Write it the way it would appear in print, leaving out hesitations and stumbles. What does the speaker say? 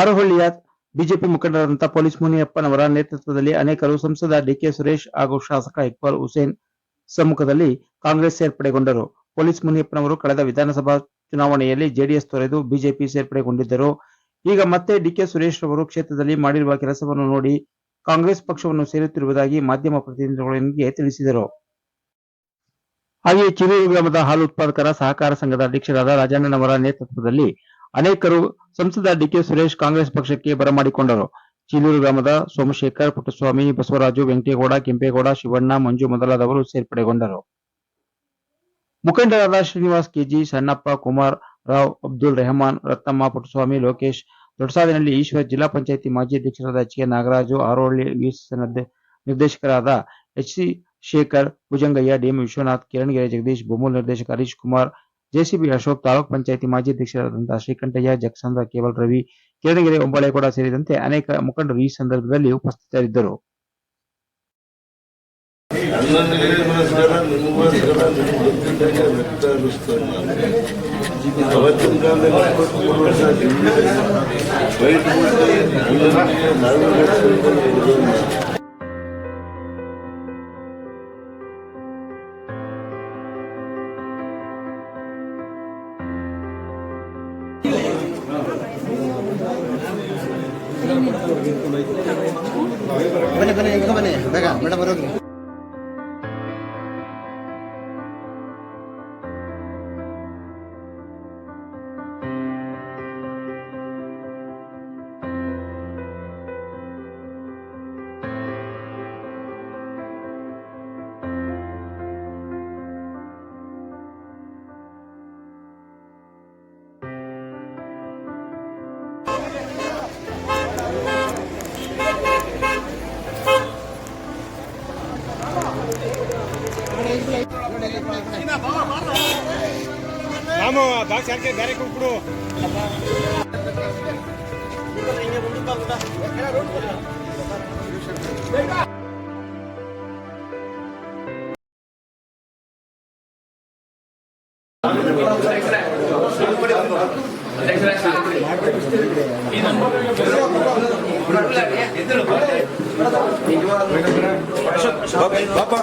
ಹಾರೋಹಳ್ಳಿಯ BJP ಮುಖಂಡರಾದಂತಹ police ಮುನಿಯಪ್ಪನವರ ನೇತೃತ್ವದಲ್ಲಿ ಅನೇಕರು ಸಂಸದ ಡಿಕೆ ಸುರೇಶ್ ಹಾಗೂ ಶಾಸಕ ಇಕ್ಬಾಲ್ ಹುಸೇನ್ ಸಮ್ಮುಖದಲ್ಲಿ ಕಾಂಗ್ರೆಸ್ ಸೇರ್ಪಡೆಗೊಂಡರು. ಪೊಲೀಸ್ ಮುನಿಯಪ್ಪನವರು ಕಳೆದ ವಿಧಾನಸಭಾ ಚುನಾವಣೆಯಲ್ಲಿ ಜೆಡಿಎಸ್ ತೊರೆದು ಬಿಜೆಪಿ ಸೇರ್ಪಡೆಗೊಂಡಿದ್ದರು. ಈಗ ಮತ್ತೆ ಡಿಕೆ ಸುರೇಶ್ ರವರು ಕ್ಷೇತ್ರದಲ್ಲಿ ಮಾಡಿರುವ ಕೆಲಸವನ್ನು ನೋಡಿ ಕಾಂಗ್ರೆಸ್ ಪಕ್ಷವನ್ನು ಸೇರುತ್ತಿರುವುದಾಗಿ ಮಾಧ್ಯಮ ಪ್ರತಿನಿಧಿಗಳೊಂದಿಗೆ ತಿಳಿಸಿದರು. ಹಾಗೆಯೇ ಚೀಲೂರು ಗ್ರಾಮದ ಹಾಲು ಉತ್ಪಾದಕರ ಸಹಕಾರ ಸಂಘದ ಅಧ್ಯಕ್ಷರಾದ ರಾಜಣ್ಣನವರ ನೇತೃತ್ವದಲ್ಲಿ ಅನೇಕರು ಸಂಸದ ಡಿಕೆ ಸುರೇಶ್ ಕಾಂಗ್ರೆಸ್ ಪಕ್ಷಕ್ಕೆ ಬರಮಾಡಿಕೊಂಡರು. ಚೀಲೂರು ಗ್ರಾಮದ ಸೋಮಶೇಖರ್, ಪುಟ್ಟಸ್ವಾಮಿ, ಬಸವರಾಜು, ವೆಂಕಟೇಗೌಡ, ಕೆಂಪೇಗೌಡ, ಶಿವಣ್ಣ, ಮಂಜು ಮೊದಲಾದವರು ಸೇರ್ಪಡೆಗೊಂಡರು. ಮುಖಂಡರಾದ ಶ್ರೀನಿವಾಸ್ ಕೆಜಿ, ಸಣ್ಣಪ್ಪ, ಕುಮಾರ್ ರಾವ್, ಅಬ್ದುಲ್ ರೆಹಮಾನ್, ರತ್ನಮ್ಮ, ಪುಟ್ಟಸ್ವಾಮಿ, ಲೋಕೇಶ್, ದೊಡ್ಡಸಾದಿನಹಳ್ಳಿ ಈಶ್ವರ್, ಜಿಲ್ಲಾ ಪಂಚಾಯಿತಿ ಮಾಜಿ ಅಧ್ಯಕ್ಷರಾದ H K Nagaraju, Harohalli VSS ನಿರ್ದೇಶಕರಾದ H C Shekar, Bhujangaiah, DM Vishwanath, Kiranagere Jagadish, ಬೊಮ್ಮೂಲ್ ನಿರ್ದೇಶಕ ಹರೀಶ್ ಕುಮಾರ್, ಜೆಸಿಬಿ ಅಶೋಕ್, ತಾಲೂಕ್ ಪಂಚಾಯಿತಿ ಮಾಜಿ ಅಧ್ಯಕ್ಷರಾದಂತಹ ಶ್ರೀಕಂಠಯ್ಯ, ಜಗಸಂದ್ರ, ಕೇವಲ್ ರವಿ, ಕಿರಣಗೆರೆ ಒಂಬಳೇಗೌಡ ಸೇರಿದಂತೆ ಅನೇಕ ಮುಖಂಡರು ಈ ಸಂದರ್ಭದಲ್ಲಿ ಉಪಸ್ಥಿತರಿದ್ದರು. ಬನ್ನಿ ಬೇಗ ಮೇಡಮ್ ಬರೋದು. రాము బాక్స్ యాకే ಬೇರೆ ಕೊಡು ಬಾಬಾ